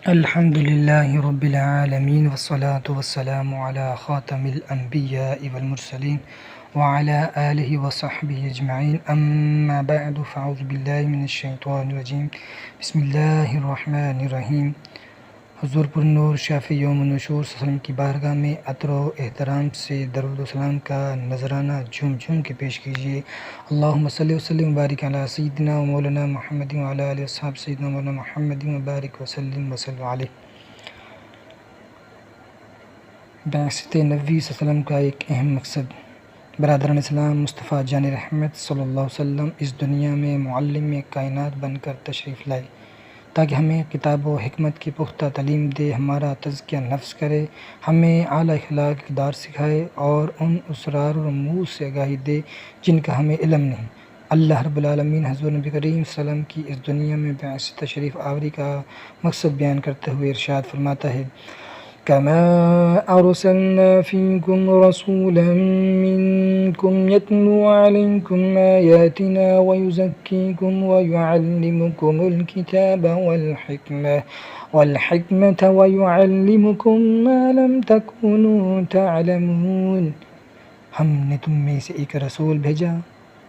الحمد لله رب العالمين والصلاة والسلام على خاتم الأنبياء والمرسلين وعلى آله وصحبه أجمعين أما بعد فأعوذ بالله من الشيطان الرجيم بسم الله الرحمن الرحیم۔ حضور پر نور شافی یوم النشور صلی اللہ علیہ وسلم کی بارگاہ میں عطر و احترام سے درود و سلام کا نذرانہ جھوم جھوم کے پیش کیجیے۔ اللہم صلی وسلم وبارک علی سیدنا و مولانا محمد وعلی آلہ وصحبہ سیدنا مولانا محمد وبارک وسلم وصلی علیہ۔ بعثت نبی صلی اللہ علیہ وسلم کا ایک اہم مقصد برادران اسلام مصطفیٰ جان رحمت صلی اللہ علیہ وسلم اس دنیا میں معلم کائنات بن کر تشریف لائے تاکہ ہمیں کتاب و حکمت کی پختہ تعلیم دے، ہمارا تزکیہ نفس کرے، ہمیں اعلیٰ اخلاق کردار سکھائے اور ان اسرار و رموز سے آگاہی دے جن کا ہمیں علم نہیں۔ اللہ رب العالمین حضور نبی کریم صلی اللہ علیہ وسلم کی اس دنیا میں بعثت تشریف آوری کا مقصد بیان کرتے ہوئے ارشاد فرماتا ہے: كما أرسلنا فيكم رسولا منكم يتلو عليكم آياتنا ويزكيكم ويعلمكم الكتاب والحكمة ويعلمكم ما لم تكونوا تعلمون۔ ہم نے تم میں سے ایک رسول بھیجا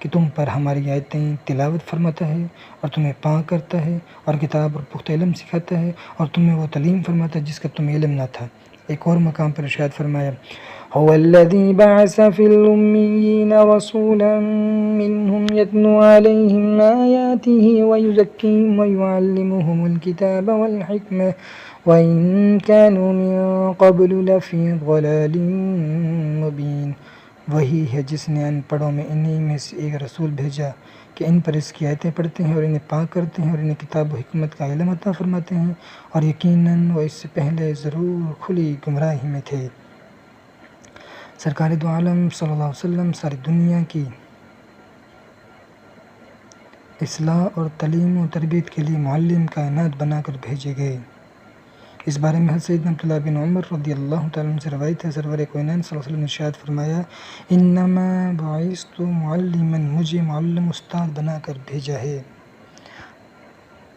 کہ تم پر ہماری آیتیں تلاوت فرماتا ہے اور تمہیں پاک کرتا ہے اور کتاب اور پختہ علم سکھاتا ہے اور تمہیں وہ تعلیم فرماتا ہے جس کا تمہیں علم نہ تھا۔ ایک اور مقام پر ارشاد فرمایا: هو الذي بعث في الأميين رسولا منهم يتلو عليهم آياته ويزكيهم ويعلمهم الكتاب والحكمة وإن كانوا من قبل لفي ضلال مبين۔ وہی ہے جس نے ان پڑھوں میں انہی میں سے ایک رسول بھیجا کہ ان پر اس کی آیتیں پڑھتے ہیں اور انہیں پاک کرتے ہیں اور انہیں کتاب و حکمت کا علم عطا فرماتے ہیں، اور یقیناً وہ اس سے پہلے ضرور کھلی گمراہی میں تھے۔ سرکار دو عالم صلی اللہ علیہ وسلم ساری دنیا کی اصلاح اور تعلیم و تربیت کے لیے معلم کائنات بنا کر بھیجے گئے۔ اس بارے میں حضرت سیدنا عبداللہ بن عمر رضی اللہ تعالیٰ عنہ سے روایت ہے، سرور کائنات صلی اللہ علیہ وسلم نے ارشاد فرمایا: انما بعثت معلما، مجھے معلم استاد بنا کر بھیجا ہے۔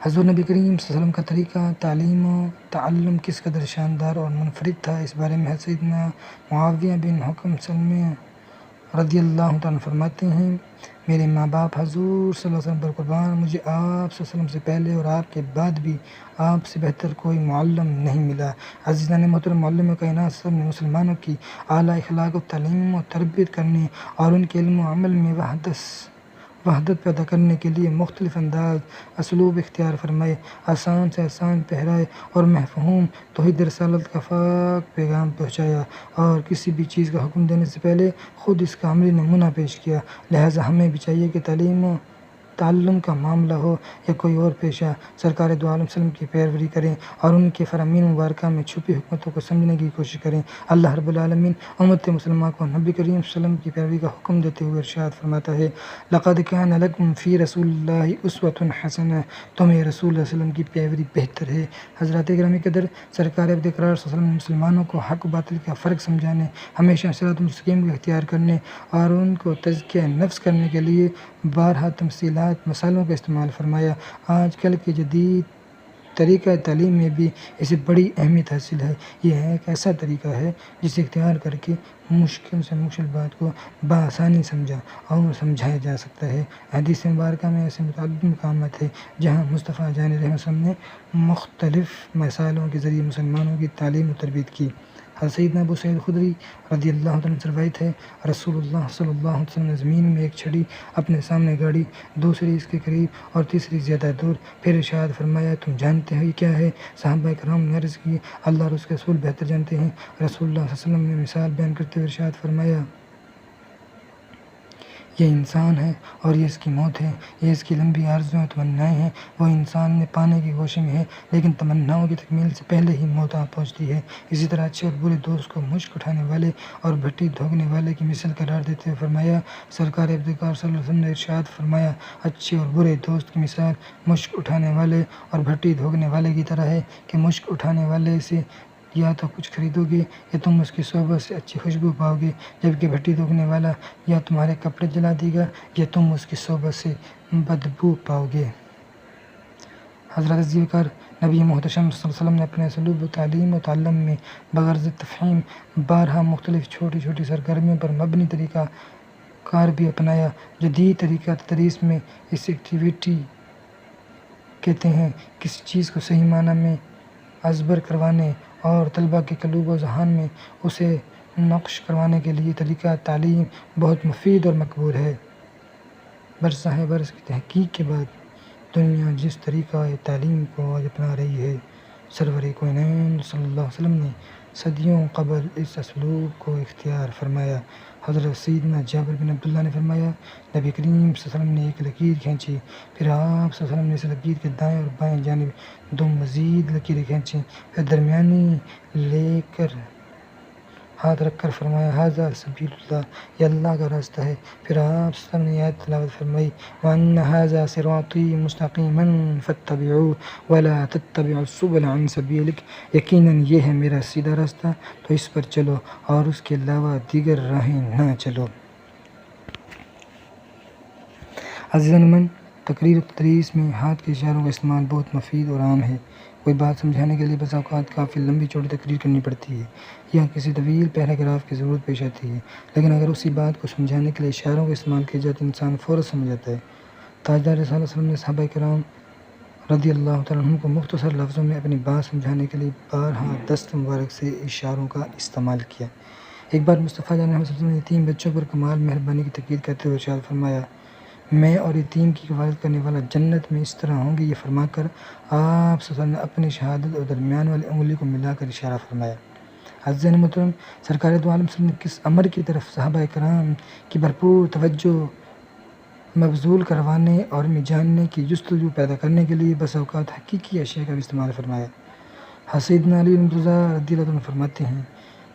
حضور نبی کریم صلی اللہ علیہ وسلم کا طریقہ تعلیم و تعلم کس قدر شاندار اور منفرد تھا، اس بارے میں حضرت سیدنا معاویہ بن حکم سلمی رضی اللہ تعالیٰ فرماتے ہیں: میرے ماں باپ حضور صلی اللہ علیہ وسلم پر قربان، مجھے آپ صلی اللہ علیہ وسلم سے پہلے اور آپ کے بعد بھی آپ سے بہتر کوئی معلم نہیں ملا۔ عزیزان محترم، معلم کائنات سب نے مسلمانوں کی اعلیٰ اخلاق و تعلیم و تربیت کرنے اور ان کے علم و عمل میں وحدت پیدا کرنے کے لیے مختلف انداز اسلوب اختیار فرمائے، آسان سے آسان پہرائے اور مفہوم توحید رسالت کا پاک پیغام پہنچایا، اور کسی بھی چیز کا حکم دینے سے پہلے خود اس کا عملی نمونہ پیش کیا۔ لہٰذا ہمیں بھی چاہیے کہ تعلیم و تعلم کا معاملہ ہو یا کوئی اور پیشہ، سرکار دو عالم وسلم کی پیروی کریں اور ان کے فرامین مبارکہ میں چھپی حکمتوں کو سمجھنے کی کوشش کریں۔ اللہ رب العالمین امت مسلمہ کو نبی کریم صلی اللہ علیہ وسلم کی پیروی کا حکم دیتے ہوئے ارشاد فرماتا ہے: لقد كان لكم في رسول الله اسوة حسنة، تمہیں رسول اللہ علیہ وسلم کی پیروی بہتر ہے۔ حضرات گرامی قدر، سرکار ابد اقرار صلی اللہ علیہ وسلم نے مسلمانوں کو حق و باطل کا فرق سمجھانے، ہمیشہ صراط مستقیم کو اختیار کرنے اور ان کو تزکیہ نفس کرنے کے لیے بارہا تمثیلات مثالوں کا استعمال فرمایا۔ آج کل کے جدید طریقہ تعلیم میں بھی اسے بڑی اہمیت حاصل ہے۔ یہ ایک ایسا طریقہ ہے جسے اختیار کر کے مشکل سے مشکل بات کو بآسانی سمجھا اور سمجھایا جا سکتا ہے۔ حدیث مبارکہ میں ایسے متعدد مقامات ہیں جہاں مصطفیٰ جان رحمت نے مختلف مثالوں کے ذریعے مسلمانوں کی تعلیم و تربیت کی۔ حضرت سیدنا ابو سعید خدری رضی اللہ عنہ سے روایت ہے، رسول اللہ صلی اللہ علیہ وسلم نے زمین میں ایک چھڑی اپنے سامنے گاڑی، دوسری اس کے قریب اور تیسری زیادہ دور، پھر ارشاد فرمایا: تم جانتے ہو یہ کیا ہے؟ صحابہ کرام نے عرض کی: اللہ اور اس کے رسول بہتر جانتے ہیں۔ رسول اللہ صلی اللہ علیہ وسلم نے مثال بیان کرتے ہوئے ارشاد فرمایا: یہ انسان ہے اور یہ اس کی موت ہے، یہ اس کی لمبی آرزویں و تمنائیں ہیں۔ وہ انسان نے پانے کی کوشش میں ہے لیکن تمناؤں کی تکمیل سے پہلے ہی موت آ پہنچتی ہے۔ اسی طرح اچھے اور برے دوست کو مشک اٹھانے والے اور بھٹی دھوکنے والے کی مثال قرار دیتے ہوئے فرمایا، سرکار ابتکار صلی اللہ علیہ وسلم نے ارشاد فرمایا: اچھے اور برے دوست کی مثال مشک اٹھانے والے اور بھٹی دھوکنے والے کی طرح ہے کہ مشک اٹھانے والے سے یا تو کچھ خریدو گے یا تم اس کی صحبت سے اچھی خوشبو پاؤ گے، جبکہ بھٹی دھوکنے والا یا تمہارے کپڑے جلا دے گا یا تم اس کی صحبت سے بدبو پاؤ گے۔ حضرت ذی وقار نبی محتشم صلی اللہ علیہ وسلم نے اپنے اسلوب و تعلیم و تعلم میں بغرض تفہیم بارہا مختلف چھوٹی چھوٹی سرگرمیوں پر مبنی طریقہ کار بھی اپنایا۔ جدید طریقہ تدریس میں اس ایکٹیویٹی کہتے ہیں کسی چیز کو صحیح معنی میں ازبر کروانے اور طلباء کے قلوب و ذہان میں اسے نقش کروانے کے لیے طریقہ تعلیم بہت مفید اور مقبول ہے۔ برسہ برس کی تحقیق کے بعد دنیا جس طریقہ تعلیم کو آج اپنا رہی ہے، سرور کائنات صلی اللہ علیہ وسلم نے صدیوں قبل اس اسلوب کو اختیار فرمایا۔ حضرت سیدنا جابر بن عبداللہ نے فرمایا، نبی کریم صلی اللہ علیہ وسلم نے ایک لکیر کھینچی، پھر آپ صلی اللہ علیہ وسلم نے اس لکیر کے دائیں اور بائیں جانب 2 مزید لکیریں کھینچیں، پھر درمیانی لے کر ہاتھ رکھ کر فرمایا، ھذا سبیل اللہ، یہ اللہ کا راستہ ہے۔ پھر آپ صلی اللہ علیہ وسلم نے آیت تلاوت فرمائی، وَأَنَّ هَذَا صِرَاطِي مُسْتَقِيمًا فَاتَّبِعُوهُ وَلَا تَتَّبِعُوا السُّبُلَ عَنْ سَبِيلِهِ، یقیناً یہ ہے میرا سیدھا راستہ، تو اس پر چلو اور اس کے علاوہ دیگر راہیں نہ چلو۔ عزیزان من، تقریر و تدریس میں ہاتھ کے اشاروں کا استعمال بہت مفید اور عام ہے۔ کوئی بات سمجھانے کے لیے بسا اوقات کافی لمبی چوڑی تقریر کرنی پڑتی ہے یا کسی طویل پیراگراف کی ضرورت پیش آتی ہے، لیکن اگر اسی بات کو سمجھانے کے لیے اشاروں کا استعمال کیا جائے تو انسان فوراً سمجھ جاتا ہے۔ تاجدار رسالت صلی اللہ علیہ وسلم نے صحابہ کرام رضی اللہ تعالیٰ عنہم کو مختصر لفظوں میں اپنی بات سمجھانے کے لیے بارہا دست مبارک سے اشاروں کا استعمال کیا۔ ایک بار مصطفیٰ جان محمد صلی اللہ علیہ وسلم نے یتیم بچوں پر کمال مہربانی کی تاکید کرتے ہوئے ارشاد فرمایا، میں اور یتیم کی حفاظت کرنے والا جنت میں اس طرح ہوں گے۔ یہ فرما کر آپ صلی اللہ علیہ وسلم نے اپنی شہادت اور درمیان والی انگلی کو ملا کر اشارہ فرمایا۔ عزیزان محترم، سرکار دو عالم صلی اللہ علیہ وسلم نے کس امر کی طرف صحابہ کرام کی بھرپور توجہ مبذول کروانے اور علم جاننے کی جستجو پیدا کرنے کے لیے بسا اوقات حقیقی اشیاء کا بھی استعمال فرمایا۔ سیدنا علی مرتضیٰ رضی اللہ عنہ فرماتے ہیں،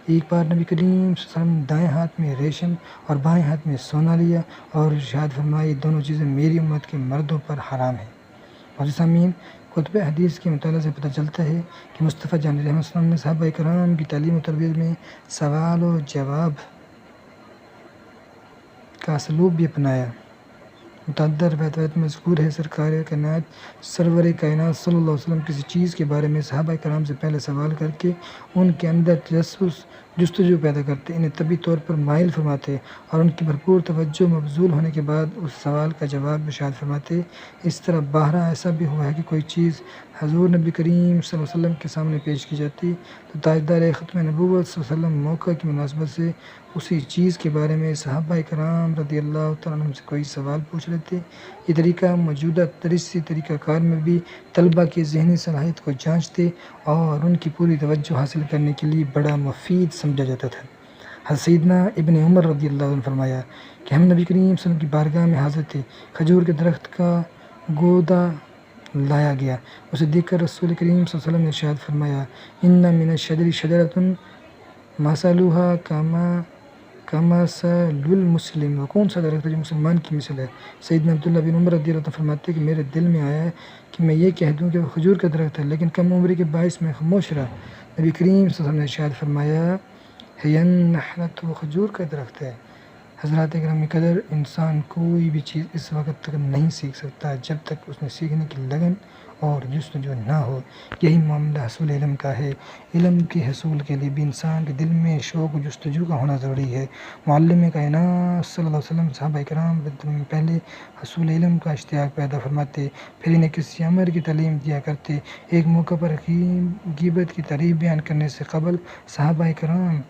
ایک بار نبی کریم صلی اللہ علیہ وسلم نے دائیں ہاتھ میں ریشم اور بائیں ہاتھ میں سونا لیا اور ارشاد فرمایا، یہ دونوں چیزیں میری امت کے مردوں پر حرام ہیں۔ اور سامعین، کتب حدیث کے مطالعے سے پتہ چلتا ہے کہ مصطفیٰ جان رحمۃ اللہ علیہ نے صحابہ کرام کی تعلیم و تربیت میں سوال و جواب کا اسلوب بھی اپنایا۔ متعدد روایات میں مذکور ہے، سرکار کائنات سرور کائنات صلی اللہ علیہ وسلم کسی چیز کے بارے میں صحابہ کرام سے پہلے سوال کر کے ان کے اندر تجسس جستجو پیدا کرتے، انہیں طبی طور پر مائل فرماتے اور ان کی بھرپور توجہ مبذول ہونے کے بعد اس سوال کا جواب ارشاد فرماتے۔ اس طرح بہرحال ایسا بھی ہوا ہے کہ کوئی چیز حضور نبی کریم صلی اللہ علیہ وسلم کے سامنے پیش کی جاتی تو تاجدار ختم نبوت صلی اللہ علیہ وسلم موقع کی مناسبت سے اسی چیز کے بارے میں صحابہ کرام رضی اللہ تعالیٰ عنہم سے کوئی سوال پوچھ لیتے۔ یہ طریقہ موجودہ تدریسی طریقہ کار میں بھی طلباء کی ذہنی صلاحیت کو جانچتے اور ان کی پوری توجہ حاصل کرنے کے لیے بڑا مفید سمجھا جاتا تھا۔ حضرت سیدنا ابن عمر رضی اللہ عنہ نے فرمایا کہ ہم نبی کریم صلی اللہ علیہ وسلم کی بارگاہ میں حاضر تھے، کھجور کے درخت کا گودا لایا گیا، اسے دیکھ کر رسول کریم صلی اللہ علیہ وسلم نے ارشاد فرمایا، ان من الشجر شجرۃ مثلها کمثل المسلم، وہ کون سا درخت ہے جو مسلمان کی مثل ہے؟ سیدنا عبداللہ بن عمر رضی اللہ عنہ فرماتے ہیں کہ میرے دل میں آیا ہے کہ میں یہ کہہ دوں کہ وہ کھجور کا درخت ہے، لیکن کم عمری کے باعث میں خاموش رہا۔ نبی کریم صلی اللہ علیہ وسلم نے ارشاد فرمایا، ہے النخلۃ، وہ کھجور کا درخت ہے۔ حضرات گرامی قدر، انسان کوئی بھی چیز اس وقت تک نہیں سیکھ سکتا جب تک اس میں سیکھنے کی لگن اور جستجو نہ ہو۔ یہی معاملہ حصول علم کا ہے۔ علم کے حصول کے لیے بھی انسان کے دل میں شوق و جستجو کا ہونا ضروری ہے۔ معلم کائنات صلی اللہ علیہ وسلم صحابہ کرام میں پہلے حصول علم کا اشتیاق پیدا فرماتے، پھر انہیں کسی امر کی تعلیم دیا کرتے۔ ایک موقع پر غیبت کی تعریف بیان کرنے سے قبل صحابہ کرام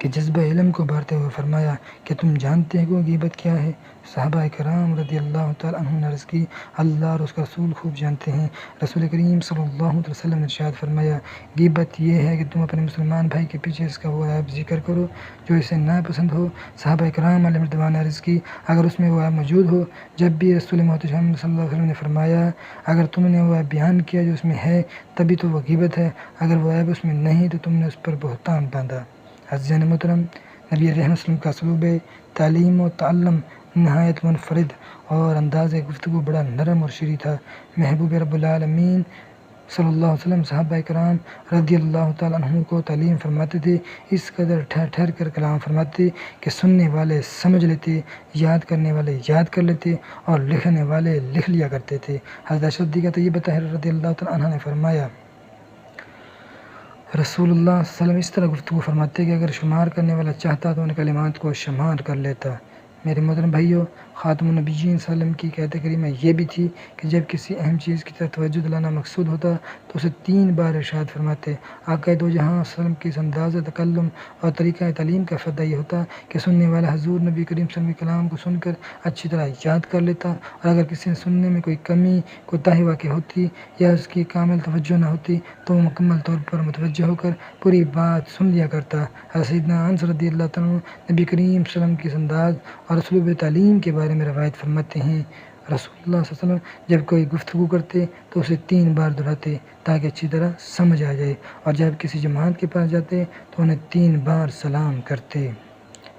کہ جذبہ علم کو ابھارتے ہوئے فرمایا کہ تم جانتے ہو غیبت کیا ہے؟ صحابہ کرام رضی اللہ تعالیٰ عنہم نے عرض کی، اللہ اور اس کا رسول خوب جانتے ہیں۔ رسول کریم صلی اللہ علیہ وسلم نے ارشاد فرمایا، غیبت یہ ہے کہ تم اپنے مسلمان بھائی کے پیچھے اس کا وہ عیب ذکر کرو جو اسے ناپسند ہو۔ صحابہ کرام علیہ رضوان نے عرض کی، اگر اس میں وہ عیب موجود ہو؟ جب بھی رسول محتشم صلی اللہ علیہ وسلم نے فرمایا، اگر تم نے وہ عیب بیان کیا جو اس میں ہے تبھی تو وہ غیبت ہے، اگر وہ عیب اس میں نہیں تو تم نے اس پر بہتان باندھا۔ عزیزان محترم، نبی رحمت صلی اللہ علیہ وسلم کا اسلوب تعلیم و تعلم نہایت منفرد اور انداز گفتگو بڑا نرم اور شیریں تھا۔ محبوب رب العالمین صلی اللہ علیہ وسلم صحابہ کرام رضی اللہ تعالیٰ عنہ کو تعلیم فرماتے تھے، اس قدر ٹھہر ٹھہر کر کلام فرماتے کہ سننے والے سمجھ لیتے، یاد کرنے والے یاد کر لیتے اور لکھنے والے لکھ لیا کرتے تھے۔ حضرت صدیقہ طیبہ طاہرہ رضی اللہ تعالیٰ عنہ نے فرمایا، رسول اللہ صلی اللہ علیہ وسلم اس طرح گفتگو فرماتے کہ اگر شمار کرنے والا چاہتا تو ان کلمات کو شمار کر لیتا۔ میرے محترم بھائیو، خاتم النبیین صلی اللہ علیہ وسلم کی قید کریمہ یہ بھی تھی کہ جب کسی اہم چیز کی طرف توجہ دلانا مقصود ہوتا تو اسے 3 بار ارشاد فرماتے۔ آقا دو جہاں صلی اللہ علیہ وسلم کی اس انداز تکلم اور طریقہ تعلیم کا فائدہ یہ ہوتا کہ سننے والا حضور نبی کریم صلی اللہ علیہ وسلم کے کلام کو سن کر اچھی طرح یاد کر لیتا، اور اگر کسی نے سننے میں کوئی کمی کوتاہی واقع ہوتی یا اس کی کامل توجہ نہ ہوتی تو وہ مکمل طور پر متوجہ ہو کر پوری بات سن لیا کرتا۔ سیدنا انس رضی اللہ تعالیٰ عنہ نبی کریم صلی اللہ علیہ وسلم کی اس انداز اور اسلوب تعلیم کے بارے میں روایت فرماتے ہیں، رسول اللہ صلی اللہ علیہ وسلم جب کوئی گفتگو کرتے تو اسے 3 بار دہراتے تاکہ اچھی طرح سمجھ آ جائے، اور جب کسی جماعت کے پاس جاتے تو انہیں 3 بار سلام کرتے۔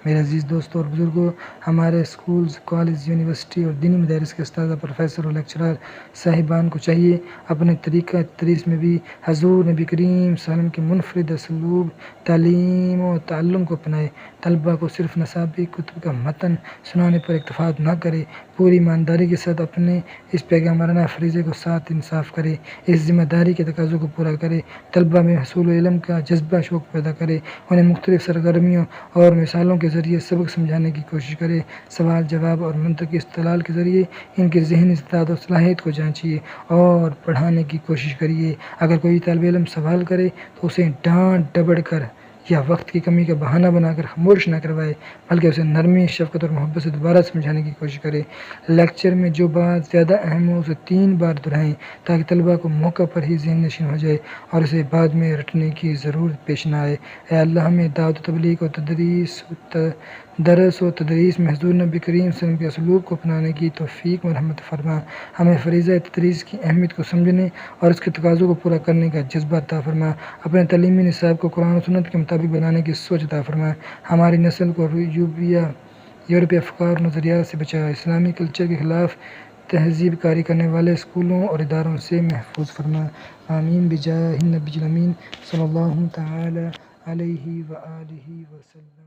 میرے عزیز دوستوں اور بزرگوں، ہمارے اسکولز، کالج، یونیورسٹی اور دینی مدارس کے اساتذہ، پروفیسر اور لیکچرار صاحبان کو چاہیے اپنے طریقہ تدریس میں بھی حضور نبی کریم صلی اللہ علیہ وسلم کے منفرد اسلوب تعلیم و تعلم کو اپنائے۔ طلباء کو صرف نصابی کتب کا متن سنانے پر اکتفا نہ کرے، پوری ایمانداری کے ساتھ اپنے اس پیغمبرانہ فریضے کو ساتھ انصاف کرے، اس ذمہ داری کے تقاضوں کو پورا کرے، طلباء میں حصول علم کا جذبہ شوق پیدا کرے، انہیں مختلف سرگرمیوں اور مثالوں کے ذریعے سبق سمجھانے کی کوشش کرے، سوال جواب اور منطقی استدلال کے ذریعے ان کی ذہنی استعداد و صلاحیت کو جانچیے اور پڑھانے کی کوشش کریے۔ اگر کوئی طالب علم سوال کرے تو اسے ڈانٹ ڈپٹ کر یا وقت کی کمی کا بہانہ بنا کر خاموش نہ کروائے، بلکہ اسے نرمی، شفقت اور محبت سے دوبارہ سمجھانے کی کوشش کرے۔ لیکچر میں جو بات زیادہ اہم ہو اسے 3 بار دہرائیں تاکہ طلباء کو موقع پر ہی ذہن نشین ہو جائے اور اسے بعد میں رٹنے کی ضرورت پیش نہ آئے۔ اے اللہ، ہمیں دعوت و تبلیغ اور درس و تدریس میں حضور نبی کریم صلی اللہ علیہ وسلم کے اسلوب کو اپنانے کی توفیق مرحمت فرما۔ ہمیں فریضہ تدریس کی اہمیت کو سمجھنے اور اس کے تقاضوں کو پورا کرنے کا جذبہ عطا فرما۔ اپنے تعلیمی نصاب کو قرآن و سنت کے مطابق بنانے کی سوچ عطا فرما۔ ہماری نسل کو یورپی افکار و نظریات سے بچا، اسلامی کلچر کے خلاف تہذیب کاری کرنے والے اسکولوں اور اداروں سے محفوظ فرما۔ آمین بجاہ النبی الامین صلی اللہ تعالی علیہ وآلہ وسلم۔